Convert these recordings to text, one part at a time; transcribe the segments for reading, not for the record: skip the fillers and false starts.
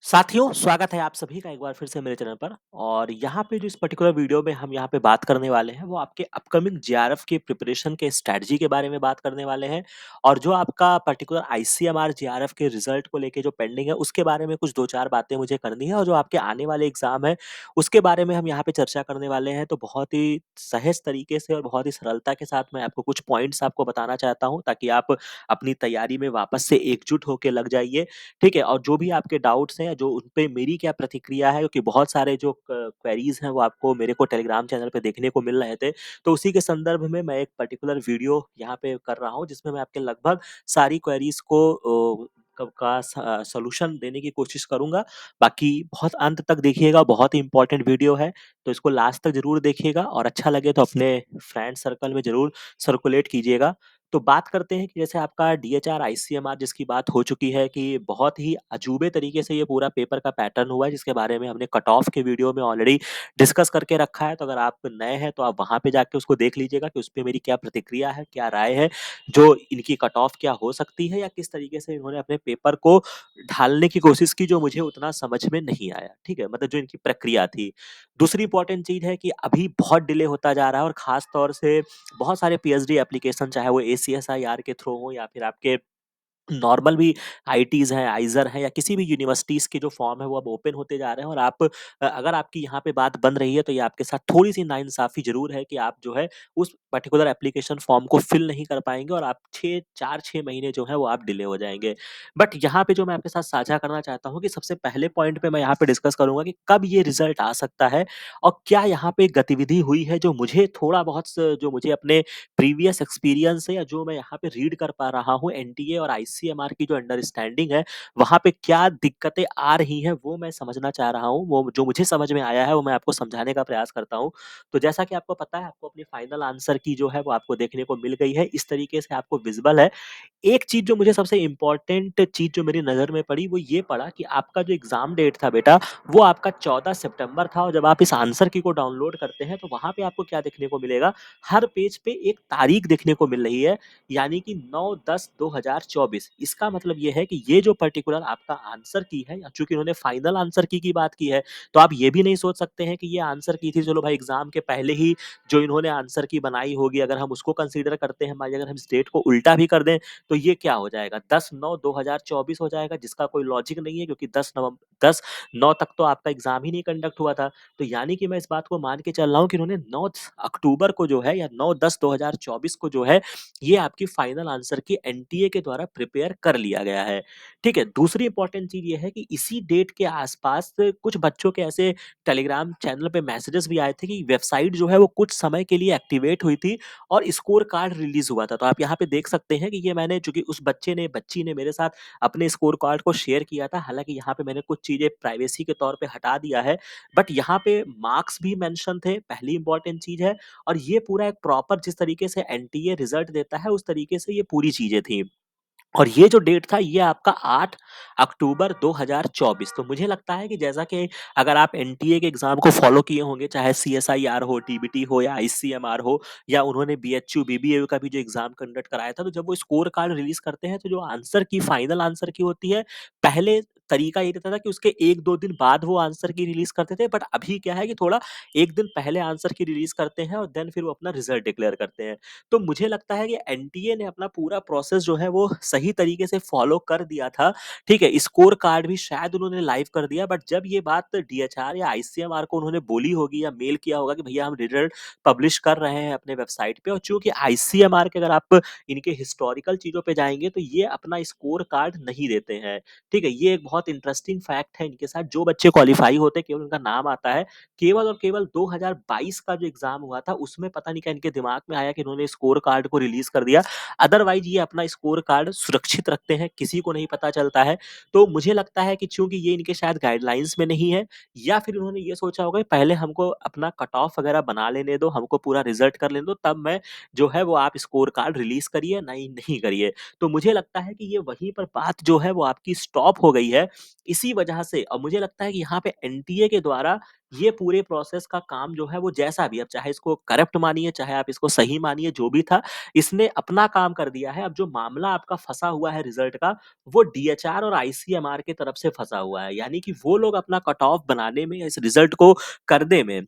साथियों, स्वागत है आप सभी का एक बार फिर से मेरे चैनल पर और यहाँ पे जो इस पर्टिकुलर वीडियो में हम यहाँ पे बात करने वाले हैं, वो आपके अपकमिंग जेआरएफ के प्रिपरेशन के स्ट्रैटेजी के बारे में बात करने वाले हैं और जो आपका पर्टिकुलर आईसीएमआर जेआरएफ के रिजल्ट को लेके जो पेंडिंग है, उसके बारे में कुछ 2-4 बातें मुझे करनी है और जो आपके आने वाले एग्ज़ाम है, उसके बारे में हम यहाँ पे चर्चा करने वाले हैं। तो बहुत ही सहज तरीके से और बहुत ही सरलता के साथ मैं आपको कुछ पॉइंट्स आपको बताना चाहता हूँ, ताकि आप अपनी तैयारी में वापस से एकजुट होके लग जाइए। ठीक है? और जो भी आपके डाउट्स हैं, जो उन पे मेरी क्या प्रतिक्रिया है, क्योंकि बहुत सारे जो क क्वेरीज़ हैं, वो आपको मेरे को टेलीग्राम चैनल पे देखने को मिल रहे थे। तो उसी के संदर्भ में मैं एक पर्टिकुलर वीडियो यहाँ पे कर रहा हूँ, जिसमें मैं आपके लगभग सारी क्वेरीज़ को कब का सॉल्यूशन देने की कोशिश करूँगा। बाकी बहुत अंत तक देखिएगा, बहुत ही इम्पोर्टेंट वीडियो है, तो इसको लास्ट तक ज़रूर देखिएगा और अच्छा लगे तो अपने फ्रेंड सर्कल में ज़रूर सर्कुलेट कीजिएगा। तो बात करते हैं कि जैसे आपका डीएचआर, आईसीएमआर जिसकी बात हो चुकी है कि बहुत ही अजूबे तरीके से ये पूरा पेपर का पैटर्न हुआ है, जिसके बारे में हमने कट ऑफ के वीडियो में ऑलरेडी डिस्कस करके रखा है। तो अगर आप नए हैं तो आप वहाँ पे जाके उसको देख लीजिएगा कि उसपे मेरी क्या प्रतिक्रिया है, क्या राय है, जो इनकी कट ऑफ क्या हो सकती है या किस तरीके से इन्होंने अपने पेपर को ढालने की कोशिश की, जो मुझे उतना समझ में नहीं आया। ठीक है? मतलब जो इनकी प्रक्रिया थी। दूसरी इम्पोर्टेंट चीज़ है कि अभी बहुत डिले होता जा रहा है और ख़ास तौर से बहुत सारे पीएचडी एप्लीकेशन, चाहे वो एसीएसआईआर के थ्रू हो या फिर आपके नॉर्मल भी आईटीज़ हैं, आइज़र हैं या किसी भी यूनिवर्सिटीज़ के जो फॉर्म है वो अब ओपन होते जा रहे हैं और आप अगर आपकी यहाँ पे बात बन रही है तो ये आपके साथ थोड़ी-सी नाइंसाफ़ी ज़रूर है कि आप जो है उस पर्टिकुलर एप्लीकेशन फॉर्म को फिल नहीं कर पाएँगे और आप 4-6 महीने जो है वो आप डिले हो जाएँगे। बट यहाँ पे जो मैं आपके साथ साझा करना चाहता हूँ कि सबसे पहले पॉइंट पे मैं यहाँ पे डिस्कस करूँगा कि कब ये रिज़ल्ट आ सकता है और क्या यहाँ पे गतिविधि हुई है जो मुझे थोड़ा बहुत जो मुझे अपने प्रीवियस एक्सपीरियंस है या जो मैं यहाँ पे रीड कर पा रहा हूँ एनटीए और आईसीएमआर की जो अंडरस्टैंडिंग है, वहाँ पे क्या दिक्कतें आ रही हैं वो मैं समझना चाह रहा हूँ। वो जो मुझे समझ में आया है वो मैं आपको समझाने का प्रयास करता हूँ। तो जैसा कि आपको पता है, आपको अपनी फाइनल आंसर की जो है वो आपको देखने को मिल गई है। इस तरीके से आपको विज़िबल है। एक चीज़ जो मुझे सबसे इम्पोर्टेंट चीज़ जो मेरी नज़र में पड़ी, वो ये पड़ा कि आपका जो एग्ज़ाम डेट था बेटा, वो आपका 14 सितंबर था और जब आप इस आंसर की को डाउनलोड करते हैं, तो वहाँ पे आपको क्या देखने को मिलेगा, हर पेज पे एक तारीख देखने को मिल रही है, यानी कि 9/10/2024। इसका मतलब ये है कि ये जो पर्टिकुलर आपका आंसर की है, या चूँकि उन्होंने फाइनल आंसर की बात की है, तो आप ये भी नहीं सोच सकते हैं कि ये आंसर की थी, चलो भाई एग्ज़ाम के पहले ही जो इन्होंने आंसर की बनाई होगी, अगर हम उसको कंसीडर करते हैं, मान लीजिए अगर हम इस डेट को उल्टा भी कर दें, तो ये क्या हो जाएगा, 10/9/2024 हो जाएगा, जिसका कोई लॉजिक नहीं है, क्योंकि 10/9 तक तो आपका एग्ज़ाम ही नहीं कंडक्ट हुआ था। तो यानी कि मैं इस बात को मान के चल रहा हूँ कि उन्होंने 9 अक्टूबर को जो है या 9/10/2024 को जो है, ये आपकी फाइनल आंसर की एनटीए के द्वारा प्रिपेयर कर लिया गया है। ठीक है? दूसरी इंपॉर्टेंट चीज़ ये है कि इसी डेट के आस-पास कुछ बच्चों के ऐसे टेलीग्राम चैनल पे मैसेजेस भी आए थे कि वेबसाइट जो है वो कुछ समय के लिए एक्टिवेट हुई थी और स्कोर कार्ड रिलीज़ हुआ था। तो आप यहाँ पे देख सकते हैं कि ये मैंने, चूँकि उस बच्ची ने मेरे साथ अपने स्कोर कार्ड को शेयर किया था। हालाँकि यहाँ पे मैंने कुछ चीज़ें प्राइवेसी के तौर पे हटा दिया है, बट यहाँ पे मार्क्स भी मेंशन थे, पहली इम्पोर्टेंट चीज़ है, और ये पूरा एक प्रॉपर जिस तरीके से एनटीए रिज़ल्ट देता है, उस तरीके से ये पूरी चीज़ें थी। और ये जो डेट था, ये आपका 8 अक्टूबर 2024। तो मुझे लगता है कि जैसा कि अगर आप एनटीए के एग्ज़ाम को फ़ॉलो किए होंगे, चाहे सीएसआईआर हो, टीबीटी हो या आईसीएमआर हो, या उन्होंने बीएचयू, बीबीएयू का भी जो एग्ज़ाम कंडक्ट कराया था, तो जब वो स्कोर कार्ड रिलीज़ करते हैं, तो जो आंसर की फाइनल आंसर की होती है, पहले तरीका ये रहता था कि उसके 1-2 दिन बाद वो आंसर की रिलीज़ करते थे, बट अभी क्या है कि थोड़ा 1 दिन पहले आंसर की रिलीज़ करते हैं और देन फिर वो अपना रिज़ल्ट डिक्लेयर करते हैं। तो मुझे लगता है कि एनटीए ने अपना पूरा प्रोसेस जो है वो सही तरीके से फॉलो कर दिया था, ठीक है? स्कोर कार्ड भी शायद उन्होंने लाइव कर दिया, बट जब ये बात डीएचआर या आईसीएमआर को उन्होंने बोली होगी या मेल किया होगा कि भैया हम रिजल्ट पब्लिश कर रहे हैं अपने वेबसाइट पे, और चूँकि आईसीएमआर के अगर आप इनके हिस्टोरिकल चीज़ों पे जाएँगे तो ये अपना स्कोर कार्ड नहीं देते हैं, ठीक है? ये एक बहुत इंटरेस्टिंग फैक्ट है इनके साथ। जो बच्चे क्वालीफाई होते हैं, केवल उनका नाम आता है, केवल और केवल 2022 का जो एग्ज़ाम हुआ था, उसमें पता नहीं क्या इनके दिमाग में आया कि इन्होंने स्कोर कार्ड को रिलीज़ कर दिया। अदरवाइज़ ये अपना स्कोर कार्ड सुरक्षित रखते हैं, किसी को नहीं पता चलता है। तो मुझे लगता है कि चूँकि ये इनके शायद गाइडलाइंस में नहीं है, या फिर उन्होंने ये सोचा होगा कि पहले हमको अपना कट ऑफ वगैरह बना लेने दो, हमको पूरा रिज़ल्ट कर लेने दो, तब मैं जो है वो आप स्कोर कार्ड रिलीज़ करिए, नहीं करिए। तो मुझे लगता है कि ये वहीं पर बात जो है वो आपकी स्टॉप हो गई है, इसी वजह से। और मुझे लगता है कि यहाँ पे एनटीए के द्वारा ये पूरे प्रोसेस का काम जो है वो जैसा भी, अब चाहे इसको करप्ट मानिए, चाहे आप इसको सही मानिए, जो भी था, इसने अपना काम कर दिया है। अब जो मामला आपका फँसा हुआ है रिज़ल्ट का, वो डीएचआर और आईसीएमआर की तरफ से फँसा हुआ है। यानी कि वो लोग अपना कट ऑफ बनाने में, इस रिज़ल्ट को करने में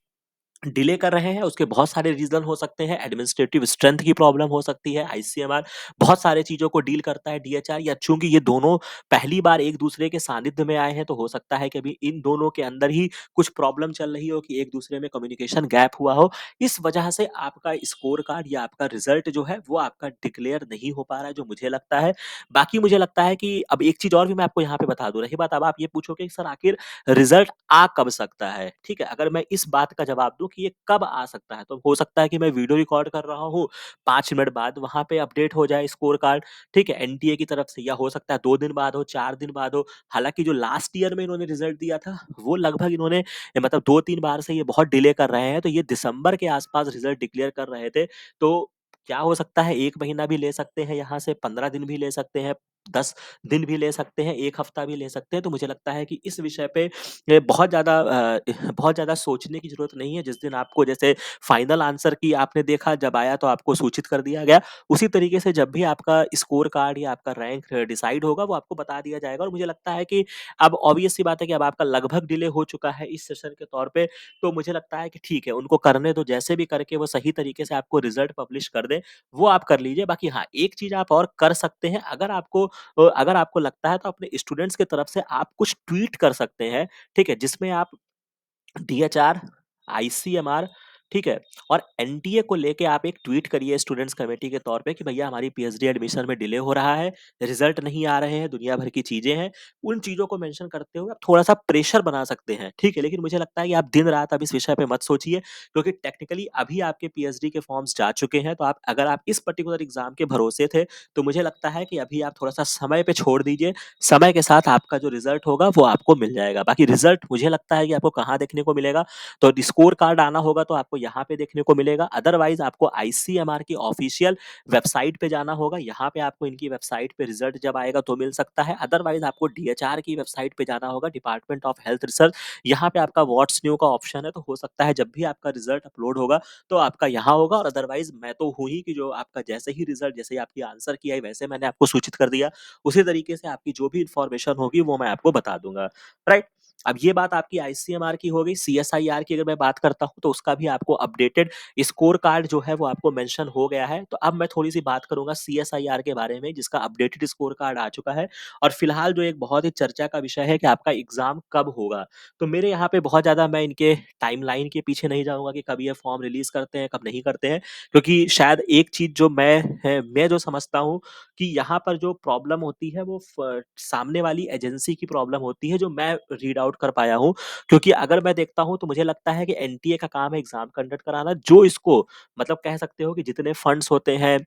डिले कर रहे हैं। उसके बहुत सारे रीज़न हो सकते हैं, एडमिनिस्ट्रेटिव स्ट्रेंथ की प्रॉब्लम हो सकती है, आईसीएमआर बहुत सारे चीज़ों को डील करता है, डीएचआर या चूँकि ये दोनों पहली बार एक-दूसरे के सानिध्य में आए हैं, तो हो सकता है कि अभी इन दोनों के अंदर ही कुछ प्रॉब्लम चल रही हो कि एक-दूसरे में कम्युनिकेशन गैप हुआ हो। इस वजह से आपका स्कोर कार्ड या आपका रिज़ल्ट जो है, वो आपका डिक्लेयर नहीं हो पा रहा है, जो मुझे लगता है। बाकी मुझे लगता है कि अब एक चीज़ और भी मैं आपको यहाँ पे बता दूँ, रही बात अब आप ये पूछोगे कि सर आखिर रिज़ल्ट आ कब सकता है, ठीक है? अगर मैं इस बात का जवाब दूँ कि ये कब आ सकता है, तो हो सकता है कि मैं वीडियो रिकॉर्ड कर रहा हूँ, 5 मिनट बाद वहाँ पे अपडेट हो जाए स्कोर कार्ड, ठीक है? एनटीए की तरफ से, या हो सकता है 2 दिन बाद हो, 4 दिन बाद हो। हालाँकि जो लास्ट ईयर में इन्होंने रिज़ल्ट दिया था, वो लगभग इन्होंने मतलब 2-3 बार से ये बहुत डिले कर रहे हैं, तो ये दिसंबर के आस-पास रिज़ल्ट डिक्लेयर कर रहे थे। तो क्या हो सकता है, 1 महीना भी ले सकते हैं यहाँ से, 15 दिन भी ले सकते हैं, 10 दिन भी ले सकते हैं, 1 हफ्ता भी ले सकते हैं। तो मुझे लगता है कि इस विषय पे बहुत ज़्यादा बहुत ज़्यादा सोचने की ज़रूरत नहीं है। जिस दिन आपको जैसे फाइनल आंसर की आपने देखा जब आया तो आपको सूचित कर दिया गया, उसी तरीके से जब भी आपका स्कोर कार्ड या आपका रैंक डिसाइड होगा, वो आपको बता दिया जाएगा। और मुझे लगता है कि अब ऑब्वियस सी बात है कि अब आपका लगभग डिले हो चुका है इस सेशन के तौर पे, तो मुझे लगता है कि ठीक है, उनको करने दो, जैसे भी करके वो सही तरीके से आपको रिज़ल्ट पब्लिश कर दें, वो आप कर लीजिए। बाकी हाँ, एक चीज़ आप और कर सकते हैं, अगर आपको लगता है तो अपने स्टूडेंट्स की तरफ से आप कुछ ट्वीट कर सकते हैं, ठीक है? जिसमें आप डीएचआर, आईसीएमआर, ठीक है? और एनटीए को लेके आप एक ट्वीट करिए स्टूडेंट्स कमिटी के तौर पे कि भैया हमारी पीएचडी एडमिशन में डिले हो रहा है, रिजल्ट नहीं आ रहे हैं, दुनिया भर की चीज़ें हैं। उन चीज़ों को मेंशन करते हुए आप थोड़ा-सा प्रेशर बना सकते हैं, ठीक है? लेकिन मुझे लगता है कि आप दिन-रात अब इस विषय पे मत सोचिए, क्योंकि टेक्निकली अभी आपके पीएचडी के फॉर्म्स जा चुके हैं, तो आप अगर आप इस पर्टिकुलर एग्ज़ाम के भरोसे थे, तो मुझे लगता है कि अभी आप थोड़ा-सा समय पे छोड़ दीजिए। समय के साथ आपका जो रिज़ल्ट होगा वो आपको मिल जाएगा। बाकी रिज़ल्ट मुझे लगता है कि आपको कहाँ देखने को मिलेगा, तो स्कोर कार्ड आना होगा तो आपको यहाँ पे देखने को मिलेगा। अदरवाइज़ आपको आईसीएमआर की ऑफ़िशियल वेबसाइट पे जाना होगा। यहाँ पे आपको इनकी वेबसाइट पे रिज़ल्ट जब आएगा तो मिल सकता है। अदरवाइज़ आपको डीएचआर की वेबसाइट पे जाना होगा, डिपार्टमेंट ऑफ हेल्थ रिसर्च। यहाँ पे आपका व्हाट्स न्यू का ऑप्शन है, तो हो सकता है जब भी आपका रिज़ल्ट अपलोड होगा, तो आपका यहाँ होगा। और अदरवाइज़ मैं तो हूँ ही कि जो आपका जैसे ही रिज़ल्ट, जैसे ही आपकी आंसर की आई, वैसे मैंने आपको सूचित कर दिया। उसी तरीके से आपकी जो भी इन्फॉर्मेशन होगी वो मैं आपको बता दूँगा, राइट? अब ये बात आपकी आईसीएमआर की हो गई, सीएसआईआर की अगर मैं बात करता हूँ तो उसका भी आपको अपडेटेड स्कोर कार्ड जो है वो आपको मेंशन हो गया है। तो अब मैं थोड़ी-सी बात करूँगा सीएसआईआर के बारे में, जिसका अपडेटेड स्कोर कार्ड आ चुका है। और फिलहाल जो एक बहुत ही चर्चा का विषय है कि आपका एग्ज़ाम कब होगा। तो मेरे यहाँ पे बहुत ज़्यादा मैं इनके टाइमलाइन के पीछे नहीं जाऊँगा कि कब ये फॉर्म रिलीज़ करते हैं, कब नहीं करते हैं। क्योंकि शायद एक चीज़ जो मैं जो समझता हूँ कि यहाँ पर जो प्रॉब्लम होती है वो सामने वाली एजेंसी की प्रॉब्लम होती है, जो मैं रीड आउट कर पाया हूँ। क्योंकि अगर मैं देखता हूँ तो मुझे लगता है कि एनटीए का काम है एग्ज़ाम कंडक्ट कराना, जो इसको मतलब कह सकते हो कि जितने फंड्स होते हैं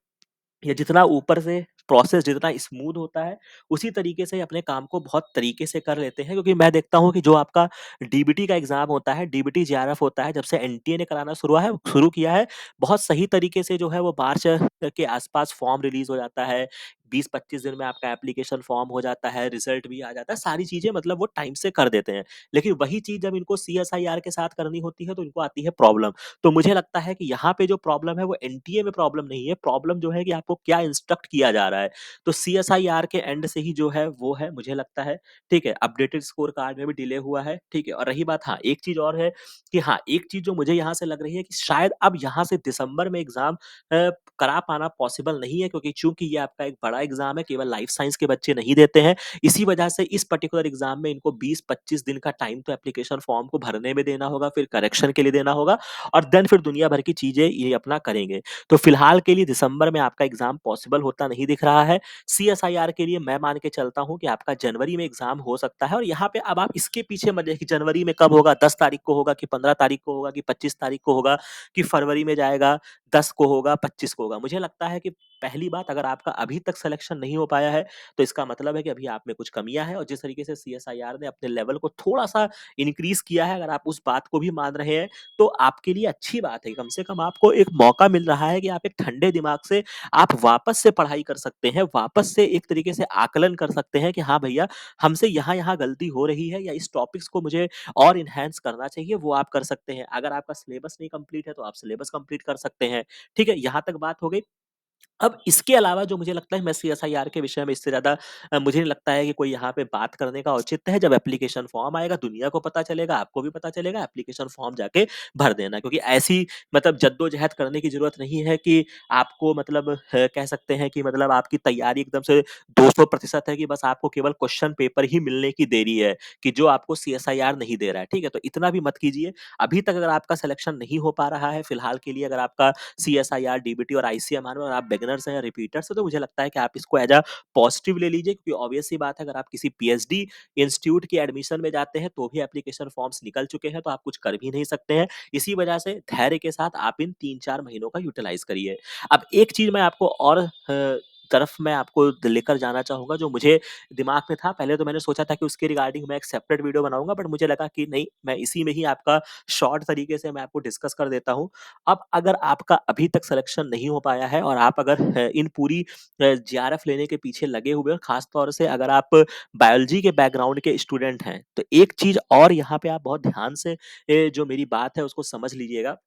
या जितना ऊपर से प्रोसेस जितना स्मूथ होता है, उसी तरीके से अपने काम को बहुत तरीके से कर लेते हैं। क्योंकि मैं देखता हूँ कि जो आपका डीबीटी का एग्ज़ाम होता है, डीबीटी जेआरएफ होता है, जब से एनटीए ने कराना शुरू किया है, बहुत सही तरीके से जो है वो मार्च के आस-पास फॉर्म रिलीज़ हो जाता है। 20-25 दिन में आपका एप्लीकेशन फॉर्म हो जाता है, रिज़ल्ट भी आ जाता है, सारी चीज़ें मतलब वो टाइम से कर देते हैं। लेकिन वही चीज़ जब इनको सीएसआईआर के साथ करनी होती है, तो इनको आती है प्रॉब्लम। तो मुझे लगता है कि यहाँ पे जो प्रॉब्लम है वो एनटीए में प्रॉब्लम नहीं है, प्रॉब्लम जो है कि आपको क्या इंस्ट्रक्ट किया जा रहा है। तो सीएसआईआर के एंड से ही जो है वो है मुझे लगता है, ठीक है? अपडेटेड स्कोर कार्ड में भी डिले हुआ है, ठीक है? और रही बात, हाँ, एक चीज़ और है कि हाँ, एक चीज़ जो मुझे यहाँ से लग रही है कि शायद अब यहाँ से दिसंबर में एग्ज़ाम करा पाना पॉसिबल नहीं है, क्योंकि चूँकि ये आपका एक बड़ा एग्ज़ाम है, केवल लाइफ साइंस के बच्चे नहीं देते हैं। इसी वजह से इस पर्टिकुलर एग्ज़ाम में इनको 20-25 दिन का टाइम तो एप्लीकेशन फॉर्म को भरने में देना होगा, फिर करेक्शन के लिए देना होगा, और देन फिर दुनिया भर की चीज़ें ये अपना करेंगे। तो फिलहाल के लिए दिसंबर में आपका एग्ज़ाम पॉसिबल होता नहीं दिख रहा है। सीएसआईआर के लिए मैं मान के चलता हूँ कि आपका जनवरी में एग्ज़ाम हो सकता है। और यहाँ पे अब आप इसके पीछे मत जाइए कि जनवरी में कब होगा, 10 तारीख को होगा कि 15 तारीख को होगा कि 25 तारीख को होगा कि फरवरी में जाएगा। 10 को होगा, 25 को होगा। मुझे लगता है कि पहली बात अगर आपका अभी तक सिलेक्शन नहीं हो पाया है, तो इसका मतलब है कि अभी आप में कुछ कमियाँ हैं और जिस तरीके से सीएसआईआर ने अपने लेवल को थोड़ा-सा इंक्रीज़ किया है, अगर आप उस बात को भी मान रहे हैं, तो आपके लिए अच्छी बात है। कम से कम आपको एक मौका मिल रहा है कि आप एक ठंडे दिमाग से आप वापस से पढ़ाई कर सकते हैं, वापस से एक तरीके से आकलन कर सकते हैं कि हाँ भैया, हमसे यहाँ-यहाँ गलती हो रही है या इस टॉपिक्स को मुझे और एनहांस करना चाहिए, वो आप कर सकते हैं। अगर आपका सिलेबस नहीं कंप्लीट है, तो आप सिलेबस कंप्लीट कर सकते हैं। ठीक है? यहाँ तक बात हो गई। अब इसके अलावा जो मुझे लगता है मैं सीएसआईआर के विषय में इससे ज़्यादा मुझे नहीं लगता है कि कोई यहाँ पे बात करने का औचित्य है। जब एप्लीकेशन फॉर्म आएगा, दुनिया को पता चलेगा, आपको भी पता चलेगा, एप्लीकेशन फॉर्म जाके भर देना। क्योंकि ऐसी मतलब जद्दोजहद करने की ज़रूरत नहीं है कि आपको मतलब कह सकते हैं कि मतलब आपकी तैयारी एकदम से 200% है कि बस आपको केवल क्वेश्चन पेपर ही मिलने की देरी है, कि जो आपको सीएसआईआर नहीं दे रहा है, ठीक है? तो इतना भी मत कीजिए। अभी तक अगर आपका सिलेक्शन नहीं हो पा रहा है, फिलहाल के लिए अगर आपका सीएसआईआर, डीबीटी और आईसीएमआर में और आप बिगिनर्स हैं या रिपीटर्स हैं, तो मुझे लगता है कि आप इसको एज़ अ पॉजिटिव ले लीजिए क्योंकि ऑब्वियस सी बात है अगर आप किसी पीएचडी इंस्टीट्यूट की एडमिशन में जाते हैं, तो भी एप्लीकेशन फॉर्म्स निकल चुके हैं, तो आप कुछ कर भी नहीं सकते हैं। इसी वजह से धैर्य के साथ आप इन 3-4 महीनों का यूटिलाइज़ करिए। अब एक चीज़ मैं आपको और तरफ मैं आपको लेकर जाना चाहूँगा जो मुझे दिमाग में था। पहले तो मैंने सोचा था कि उसके रिगार्डिंग मैं एक सेपरेट वीडियो बनाऊँगा बट मुझे लगा कि नहीं, मैं इसी में ही आपका शॉर्ट तरीके से मैं आपको डिस्कस कर देता हूँ। अब अगर आपका अभी तक सिलेक्शन नहीं हो पाया है और आप अगर इन पूरी जेआरएफ लेने के पीछे लगे हुए हैं, खास तौर से अगर आप बायोलॉजी के बैकग्राउंड के स्टूडेंट हैं, तो एक चीज़ और यहाँ पे आप बहुत ध्यान से जो मेरी बात है उसको समझ लीजिएगा।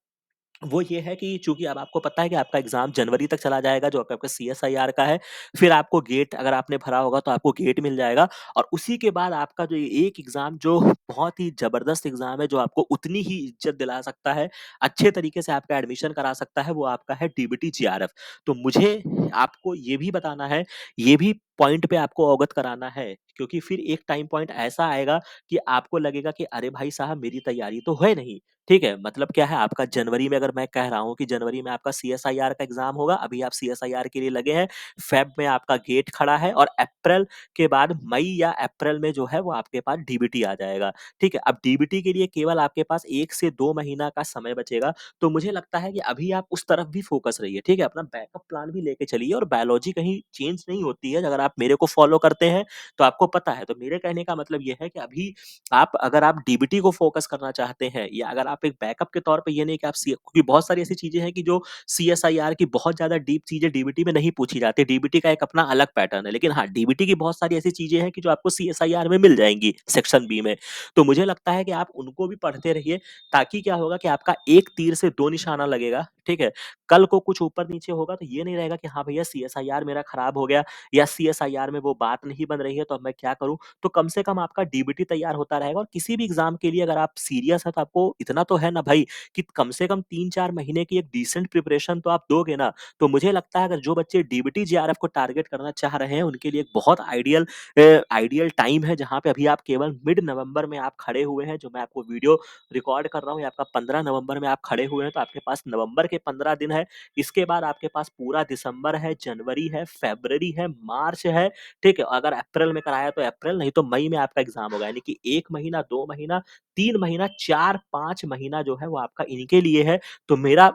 वो ये है कि चूँकि अब आपको पता है कि आपका एग्ज़ाम जनवरी तक चला जाएगा जो आपका सीएसआईआर का है। फिर आपको गेट अगर आपने भरा होगा तो आपको गेट मिल जाएगा और उसी के बाद आपका जो ये एक एग्ज़ाम जो बहुत ही ज़बरदस्त एग्ज़ाम है, जो आपको उतनी ही इज़्ज़त दिला सकता है, अच्छे तरीके से आपका एडमिशन करा सकता है, वो आपका है डीबीटी जेआरएफ। तो मुझे आपको ये भी बताना है, ये भी पॉइंट पे आपको अवगत कराना है क्योंकि फिर एक टाइम पॉइंट ऐसा आएगा कि आपको लगेगा कि अरे भाई साहब मेरी तैयारी तो है नहीं। ठीक है? मतलब क्या है आपका जनवरी में अगर मैं कह रहा हूँ कि जनवरी में आपका सीएसआईआर का एग्ज़ाम होगा, अभी आप सीएसआईआर के लिए लगे हैं, फ़ेब में आपका गेट खड़ा है और अप्रैल के बाद मई या अप्रैल में जो है वो आपके पास डीबीटी आ जाएगा, ठीक है? अब डीबीटी के लिए केवल आपके पास 1 से 2 महीना का समय बचेगा, तो मुझे लगता है कि अभी आप उस तरफ भी फ़ोकस रहिए, ठीक है? अपना बैकअप प्लान भी लेके चलिए और बायोलॉजी कहीं चेंज नहीं होती है, अगर आप मेरे को फ़ॉलो करते हैं, तो आपको पता है। तो मेरे कहने का मतलब ये है कि अभी आप अगर आप डीबीटी को फ़ोकस करना चाहते हैं या अगर आप एक बैकअप के तौर पे ये नहीं कि आप सी क्योंकि बहुत सारी ऐसी चीज़ें हैं कि जो सीएसआईआर की बहुत ज़्यादा डीप चीज़ें डीबीटी में नहीं पूछी जाती। डीबीटी का एक अपना अलग पैटर्न है। लेकिन हाँ, डीबीटी की बहुत सारी ऐसी चीज़ें हैं कि जो आपको सीएसआईआर में मिल जाएँगी सेक्शन बी में। तो मुझे लगता है कि आप उनको भी पढ़ते रहिए ताकि क्या होगा कि आपका एक तीर से 2 निशाना लगेगा, ठीक है? कल को कुछ ऊपर-नीचे होगा तो ये नहीं रहेगा कि हाँ भैया सीएसआईआर मेरा खराब हो गया या सीएसआईआर में वो बात नहीं बन रही है तो अब मैं क्या करूँ? तो कम से कम आपका डीबीटी तैयार होता रहेगा और किसी भी एग्ज़ाम के लिए अगर आप सीरियस हैं तो आपको इतना तो है ना भाई कि कम से कम 3-4 महीने की एक डिसेंट प्रिपरेशन तो आप दोगे ना। तो मुझे लगता है अगर जो बच्चे डीबीटी जेआरएफ को टारगेट करना चाह रहे हैं उनके लिए एक बहुत आइडियल टाइम है जहाँ पे अभी आप केवल मिड नवंबर में आप खड़े हुए हैं। जो मैं आपको वीडियो रिकॉर्ड कर रहा हूँ ये आपका 15 नवंबर में आप खड़े हुए हैं तो आपके पास नवंबर के 15 दिन है। इसके बाद आपके पास पूरा दिसंबर है, जनवरी है, फ़रवरी है, मार्च है, ठीक है? अगर अप्रैल में कराया तो अप्रैल, नहीं तो मई में आपका एग्ज़ाम होगा। यानी कि 1 महीना, 2 महीना, 3 महीना, 4-5 महीना जो है वो आपका इनके लिए है। तो मेरा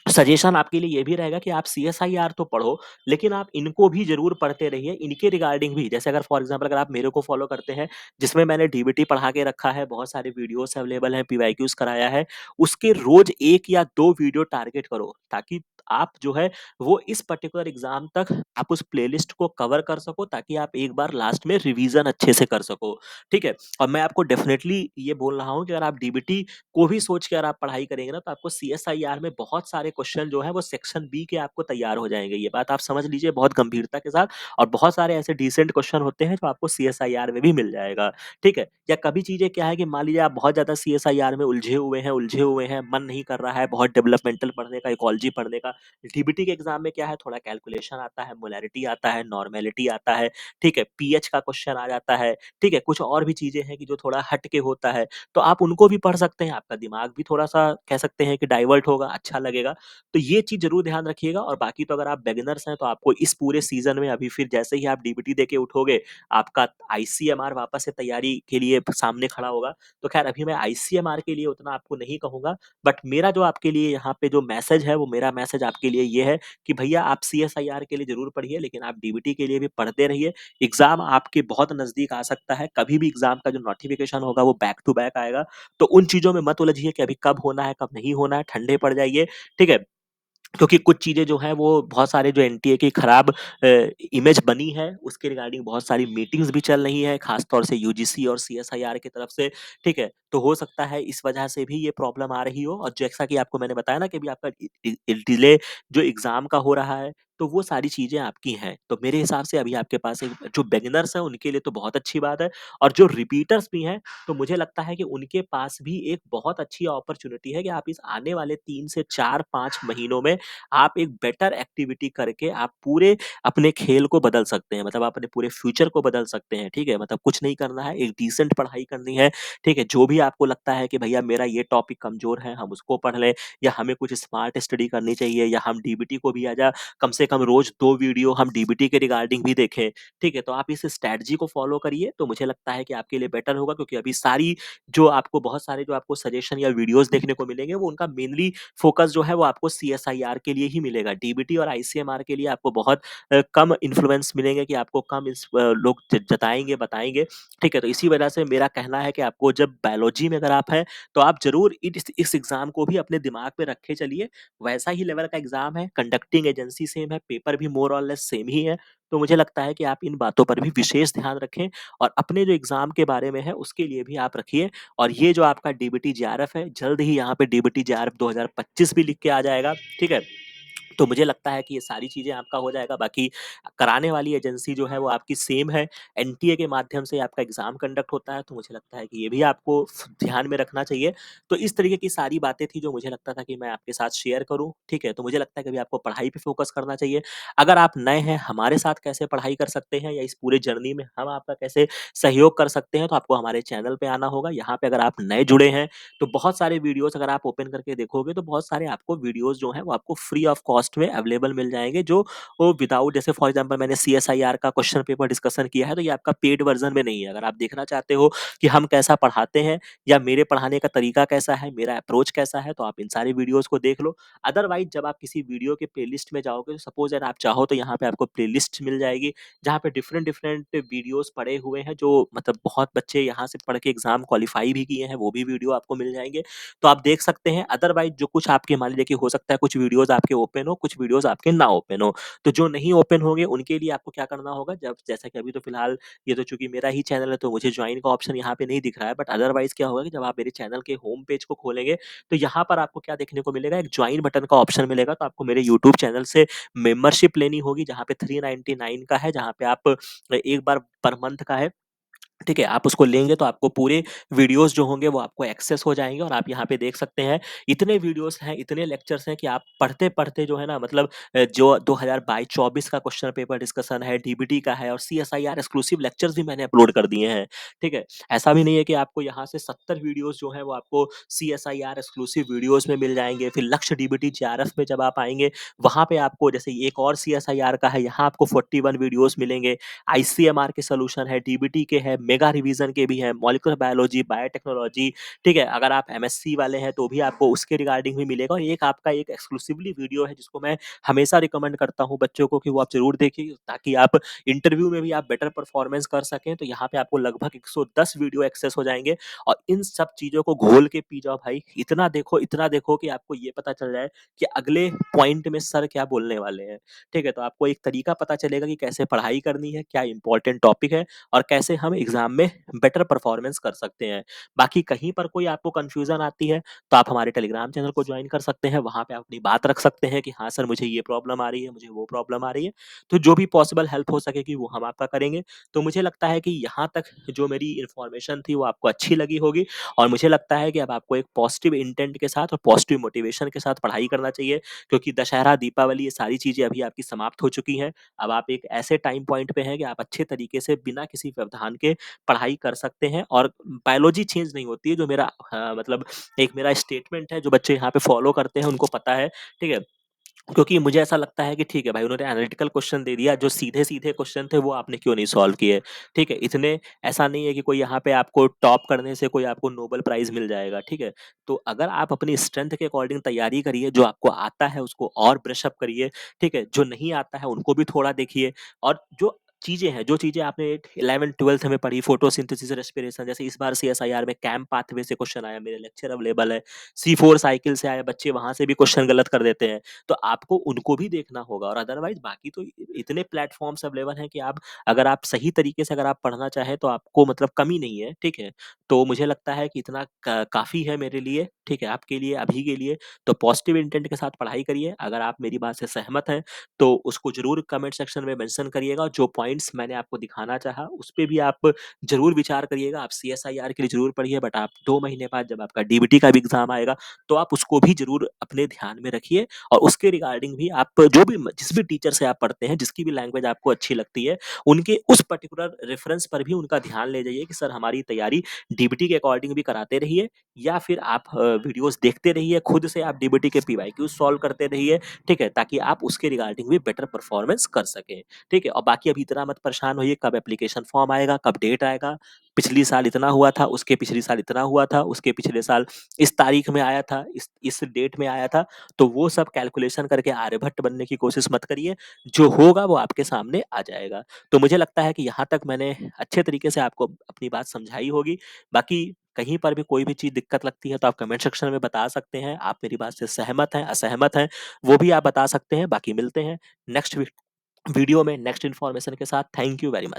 सजेशन आपके लिए ये भी रहेगा कि आप सीएसआईआर तो पढ़ो, लेकिन आप इनको भी ज़रूर पढ़ते रहिए, इनके रिगार्डिंग भी। जैसे अगर फॉर एग्ज़ाम्पल अगर आप मेरे को फ़ॉलो करते हैं, जिसमें मैंने डीबीटी पढ़ा के रखा है, बहुत सारे वीडियोज़ अवेलेबल हैं, पीवाईक्यूज़ कराया है, उसके रोज़ 1 या 2 वीडियो टारगेट करो, ताकि आप जो है वो इस पर्टिकुलर एग्ज़ाम तक आप उस प्लेलिस्ट को कवर कर सको, ताकि आप एक बार लास्ट में रिवीज़न अच्छे से कर सको, ठीक है? और मैं आपको डेफ़िनेटली ये बोल रहा हूँ कि अगर आप डीबीटी को भी सोच के अगर आप पढ़ाई करेंगे ना तो आपको सीएसआईआर में बहुत सारे क्वेश्चन जो हैं वो सेक्शन बी के आपको तैयार हो जाएँगे। ये बात आप समझ लीजिए बहुत गंभीरता के साथ और बहुत सारे ऐसे डिसेंट क्वेश्चन होते हैं जो आपको सीएसआईआर में भी मिल जाएगा, ठीक है? या कभी चीज़ें क्या है कि मान लीजिए आप बहुत ज़्यादा सीएसआईआर में उलझे हुए हैं, मन नहीं कर रहा है बहुत डेवलपमेंटल पढ़ने का, इकोलॉजी पढ़ने का, डीबीटी के एग्ज़ाम में क्या है, थोड़ा कैलकुलेशन आता है, मोलैरिटी आता है, नॉर्मेलिटी आता है, ठीक है? पीएच का क्वेश्चन आ जाता है, ठीक है? कुछ और भी चीज़ें हैं कि जो थोड़ा हट के होता है, तो आप उनको भी पढ़ सकते हैं, आपका दिमाग भी थोड़ा-सा कह सकते हैं कि डाइवर्ट होगा, अच्छा लगेगा। तो ये चीज़ ज़रूर ध्यान रखिएगा और बाकी तो अगर आप बिगिनर्स हैं, तो आपको इस पूरे सीज़न में अभी फिर जैसे ही आप डीबीटी देके उठोगे, आपका आईसीएमआर वापस से तैयारी के लिए सामने खड़ा होगा। तो ख़ैर अभी मैं आईसीएमआर के लिए उतना आपको नहीं कहूँगा, बट मेरा जो आपके लिए यहाँ पे जो मैसेज है, वो मेरा मैसेज आपके लिए ये है कि भैया आप सीएसआईआर के लिए ज़रूर पढ़िए, लेकिन आप डीबीटी के लिए भी पढ़ते रहिए। एग्ज़ाम आपके बहुत नज़दीक आ सकता है, कभी भी एग्ज़ाम का जो नोटिफ़िकेशन होगा वो बैक टू बैक आएगा। तो उन चीज़ों में मत उलझिए कि अभी कब होना है, कब नहीं होना है, ठंडे पड़ जाइए, ठीक है? क्योंकि कुछ चीज़ें जो हैं वो बहुत सारे जो एनटीए की खराब इमेज बनी है, उसके रिगार्डिंग बहुत सारी मीटिंग्स भी चल रही हैं, ख़ास तौर से यूजीसी और सीएसआईआर की तरफ से, ठीक है? तो हो सकता है इस वजह से भी ये प्रॉब्लम आ रही हो और जैसा कि आपको मैंने बताया ना कि अभी आपका डिले जो एग्ज़ाम का हो रहा है, तो वो सारी चीज़ें आपकी हैं। तो मेरे हिसाब से अभी आपके पास एक जो बिगिनर्स हैं, उनके लिए तो बहुत अच्छी बात है और जो रिपीटर्स भी हैं, तो मुझे लगता है कि उनके पास भी एक बहुत अच्छी अपॉर्च्युनिटी है कि आप इस आने वाले 3 से 4-5 महीनों में आप एक बेटर एक्टिविटी करके आप पूरे अपने खेल को बदल सकते हैं। मतलब आप अपने पूरे फ्यूचर को बदल सकते हैं, ठीक है? मतलब कुछ नहीं करना है, एक डिसेंट पढ़ाई करनी है, ठीक है? जो भी आपको लगता है कि भैया मेरा ये टॉपिक कमज़ोर है, हम उसको पढ़ लें या हमें कुछ स्मार्ट स्टडी करनी चाहिए या हम डीबीटी को भी कम से कम रोज़ 2 वीडियो हम डीबीटी के रिगार्डिंग भी देखें, ठीक है? तो आप इस स्ट्रैटेजी को फ़ॉलो करिए, तो मुझे लगता है कि आपके लिए बेटर होगा क्योंकि अभी सारी जो आपको बहुत सारे जो आपको सजेशन या वीडियोज़ देखने को मिलेंगे, वो उनका मेनली फ़ोकस जो है वो आपको सीएसआईआर के लिए ही मिलेगा। डीबीटी और आईसीएमआर के लिए आपको बहुत कम इन्फ्लुएंस मिलेंगे कि आपको कम लोग जताएँगे, बताएँगे, ठीक है? तो इसी वजह से मेरा कहना है कि आपको जब बायोलॉजी में अगर आप हैं, तो आप ज़रूर इस एग्ज़ाम को भी अपने दिमाग में रखे चलिए। वैसा ही लेवल का एग्ज़ाम है, कंडक्टिंग एजेंसी सेम है, पेपर भी मोर और लेस सेम ही है। तो मुझे लगता है कि आप इन बातों पर भी विशेष ध्यान रखें और अपने जो एग्ज़ाम के बारे में है, उसके लिए भी आप रखिए और ये जो आपका डीबीटी जेआरएफ है, जल्द ही यहाँ पे डीबीटी जेआरएफ 2025 भी लिख के आ जाएगा, ठीक है? तो मुझे लगता है कि ये सारी चीज़ें आपका हो जाएगा, बाकी कराने वाली एजेंसी जो है वो आपकी सेम है, एनटीए के माध्यम से आपका एग्ज़ाम कंडक्ट होता है, तो मुझे लगता है कि ये भी आपको ध्यान में रखना चाहिए। तो इस तरीके की सारी बातें थी जो मुझे लगता था कि मैं आपके साथ शेयर करूँ, ठीक है? तो मुझे लगता है कि अभी आपको पढ़ाई पे फ़ोकस करना चाहिए। अगर आप नए हैं, हमारे साथ कैसे पढ़ाई कर सकते हैं या इस पूरे जर्नी में हम आपका कैसे सहयोग कर सकते हैं, तो आपको हमारे चैनल पे आना होगा। यहाँ पे अगर आप नए जुड़े हैं, तो बहुत सारे वीडियोज़ अगर आप ओपन करके देखोगे तो बहुत सारे आपको वीडियोज़ जो हैं वो आपको फ्री ऑफ कॉस्ट में अवेलेबल मिल जाएँगे जो वो विदाउट जैसे फॉर एग्ज़ाम्पल मैंने सीएसआईआर का क्वेश्चन पेपर डिस्कशन किया है तो ये आपका पेड वर्ज़न में नहीं है। अगर आप देखना चाहते हो कि हम कैसा पढ़ाते हैं या मेरे पढ़ाने का तरीका कैसा है, मेरा अप्रोच कैसा है, तो आप इन सारे वीडियोज़ को देख लो। अदरवाइज़ जब आप किसी वीडियो के प्लेलिस्ट में जाओगे तो सपोज़ अगर आप चाहो तो यहाँ पे आपको प्लेलिस्ट मिल जाएगी, जहाँ पे डिफरेंट-डिफरेंट वीडियोज़ पड़े हुए हैं जो मतलब बहुत बच्चे यहाँ से पढ़ के एग्ज़ाम क्वालीफाई भी किए हैं, वो भी वीडियो आपको मिल जाएँगे। तो आप देख सकते हैं अदरवाइज़ जो कुछ आपके मान लीजिए कि हो सकता है कुछ वीडियोज़ आपके ओपन हो, कुछ वीडियोज़ आपके ना ओपन हो। तो जो नहीं ओपन होंगे उनके लिए आपको क्या करना होगा जब जैसा कि अभी तो फ़िलहाल ये तो चूँकि मेरा ही चैनल है तो मुझे जॉइन का ऑप्शन यहाँ पे नहीं दिख रहा है बट अदरवाइज़ क्या होगा कि जब आप मेरे चैनल के होम पेज को खोलेंगे, तो यहाँ पर आपको क्या देखने को मिलेगा एक जॉइन बटन का ऑप्शन मिलेगा। तो आपको मेरे यूट्यूब चैनल से मेंबरशिप लेनी होगी जहाँ पे 399 का है, जहाँ पे आप एक बार पर मंथ का है। ठीक है, आप उसको लेंगे तो आपको पूरे वीडियोज़ जो होंगे वो आपको एक्सेस हो जाएँगे और आप यहाँ पे देख सकते हैं, इतने वीडियोज़ हैं, इतने लेक्चर्स हैं कि आप पढ़ते-पढ़ते जो है ना मतलब जो 2022-24 का क्वेश्चन पेपर डिस्कशन है, डीबीटी का है और सीएसआईआर एक्सक्लूसिव लेक्चर्स भी मैंने अपलोड कर दिए हैं, ठीक है? ऐसा भी नहीं है कि आपको यहाँ से 70 वीडियोज़ जो हैं वो आपको सीएसआईआर एक्सक्लूसिव वीडियोज़ में मिल जाएँगे, फिर लक्ष्य डीबीटी जेआरएफ में जब आप आएँगे, वहाँ पे आपको जैसे एक और सीएसआईआर का है, यहाँ आपको 41 वीडियोज़ मिलेंगे। आईसीएमआर के सॉल्यूशन है, डीबीटी के है, मेगा रिवीजन के भी हैं, मॉलिक्यूलर बायोलॉजी, बायोटेक्नोलॉजी, ठीक है? अगर आप एमएससी वाले हैं तो भी आपको उसके रिगार्डिंग भी मिलेगा और एक आपका एक एक्सक्लूसिवली वीडियो है जिसको मैं हमेशा रिकमेंड करता हूँ बच्चों को कि वो आप ज़रूर देखिए ताकि आप इंटरव्यू में भी आप बेटर परफॉर्मेंस कर सकें। तो यहाँ पे आपको लगभग 110 वीडियो एक्सेस हो जाएँगे और इन सब चीज़ों को घोल के पी जाओ भाई। इतना देखो कि आपको ये पता चल जाए कि अगले पॉइंट में सर क्या बोलने वाले हैं। ठीक है? तो आपको एक तरीका पता चलेगा कि कैसे पढ़ाई करनी है, क्या इम्पोर्टेंट टॉपिक है और कैसे हम एग्ज़ाम एग्ज़ाम में बेटर परफ़ॉर्मेंस कर सकते हैं। बाकी कहीं पर कोई आपको कन्फ्यूज़न आती है, तो आप हमारे टेलीग्राम चैनल को जॉइन कर सकते हैं, वहाँ पे आप अपनी बात रख सकते हैं कि हाँ सर मुझे ये प्रॉब्लम आ रही है, मुझे वो प्रॉब्लम आ रही है। तो जो भी पॉसिबल हेल्प हो सकेगी वो हम आपका करेंगे। तो मुझे लगता है कि यहाँ तक जो मेरी इन्फॉर्मेशन थी वो आपको अच्छी लगी होगी और मुझे लगता है कि अब आपको एक पॉज़िटिव इंटेंट के साथ और पॉज़िटिव मोटिवेशन के साथ पढ़ाई करना चाहिए क्योंकि दशहरा, दीपावली ये सारी चीज़ें अभी आपकी समाप्त हो चुकी हैं। अब आप एक ऐसे टाइम पॉइंट पे हैं कि आप अच्छे तरीके से बिना किसी व्यवधान के पढ़ाई कर सकते हैं और बायोलॉजी चेंज नहीं होती है जो मेरा मतलब एक मेरा स्टेटमेंट है जो बच्चे यहाँ पे फॉलो करते हैं उनको पता है, ठीक है? क्योंकि मुझे ऐसा लगता है कि ठीक है भाई उन्होंने एनालिटिकल क्वेश्चन दे दिया, जो सीधे-सीधे क्वेश्चन थे वो आपने क्यों नहीं सॉल्व किए, ठीक है? इतने ऐसा नहीं है कि कोई यहाँ पे आपको टॉप करने से कोई आपको नोबेल प्राइज़ मिल जाएगा, ठीक है? तो अगर आप अपनी स्ट्रेंथ के अकॉर्डिंग तैयारी करिए, जो आपको आता है उसको और ब्रश अप करिए, ठीक है? जो नहीं आता है उनको भी थोड़ा देखिए और जो चीज़ें हैं, जो चीज़ें आपने 11th-12th में पढ़ी फोटोसिंथेसिस, रेस्पिरेशन जैसे इस बार सीएसआईआर में कैम्प पाथवे से क्वेश्चन आया, मेरे लेक्चर अवेलेबल है। C4 साइकिल से आए बच्चे वहाँ से भी क्वेश्चन गलत कर देते हैं। तो आपको उनको भी देखना होगा और अदरवाइज़ बाकी तो इतने प्लेटफ़ॉर्म्स अवेलेबल हैं कि आप अगर आप सही तरीके से अगर आप पढ़ना चाहें तो आपको मतलब कमी नहीं है, ठीक है? तो मुझे लगता है कि इतना क काफ़ी है मेरे लिए, ठीक है? आपके लिए, अभी के लिए। तो पॉज़िटिव इंटेंट के साथ पढ़ाई करिए। अगर आप मेरी बात से सहमत हैं, तो उसको ज़रूर कमेंट सेक्शन में मेंशन करिएगा। जो पॉइंट्स मैंने आपको दिखाना चाहा, उस पे भी आप ज़रूर विचार करिएगा। आप सीएसआईआर के लिए ज़रूर पढ़िए बट आप 2 महीने बाद जब आपका डीबीटी का भी एग्ज़ाम आएगा, तो आप उसको भी ज़रूर अपने ध्यान में रखिए और उसके रिगार्डिंग भी आप जो भी जिस भी टीचर से आप पढ़ते हैं, जिसकी भी लैंग्वेज आपको अच्छी लगती है, उनके उस पर्टिकुलर रेफ़रेंस पर भी उनका ध्यान ले जाइए कि सर हमारी तैयारी डीबीटी के अकॉर्डिंग भी कराते रहिए या फिर आप वीडियोज़ देखते रहिए, खुद से आप डीबीटी के पीवाईक्यूज़ सॉल्व करते रहिए, ठीक है? ताकि आप उसके रिगार्डिंग भी बेटर परफ़ॉर्मेंस कर सकें, ठीक है? और बाकी अभी इतना मत परेशान होइए कब एप्लीकेशन फॉर्म आएगा, कब डेट आएगा, पिछली साल इतना हुआ था, उसके पिछली साल इतना हुआ था, उसके पिछले साल इस तारीख में आया था, इस डेट में आया था, तो वो सब कैलकुलेशन करके आर्यभट्ट बनने की कोशिश मत करिए, जो होगा वो आपके सामने आ जाएगा। तो मुझे लगता है कि यहाँ तक मैंने अच्छे तरीके से आपको अपनी बात समझाई होगी, बाकी कहीं पर भी कोई भी चीज़ दिक्कत लगती है तो आप कमेंट सेक्शन में बता सकते हैं, आप मेरी बात से सहमत हैं, असहमत हैं, वो भी आप बता सकते हैं, बाकी मिलते हैं नेक्स्ट वीडियो में नेक्स्ट इन्फॉर्मेशन के साथ। Thank you very much.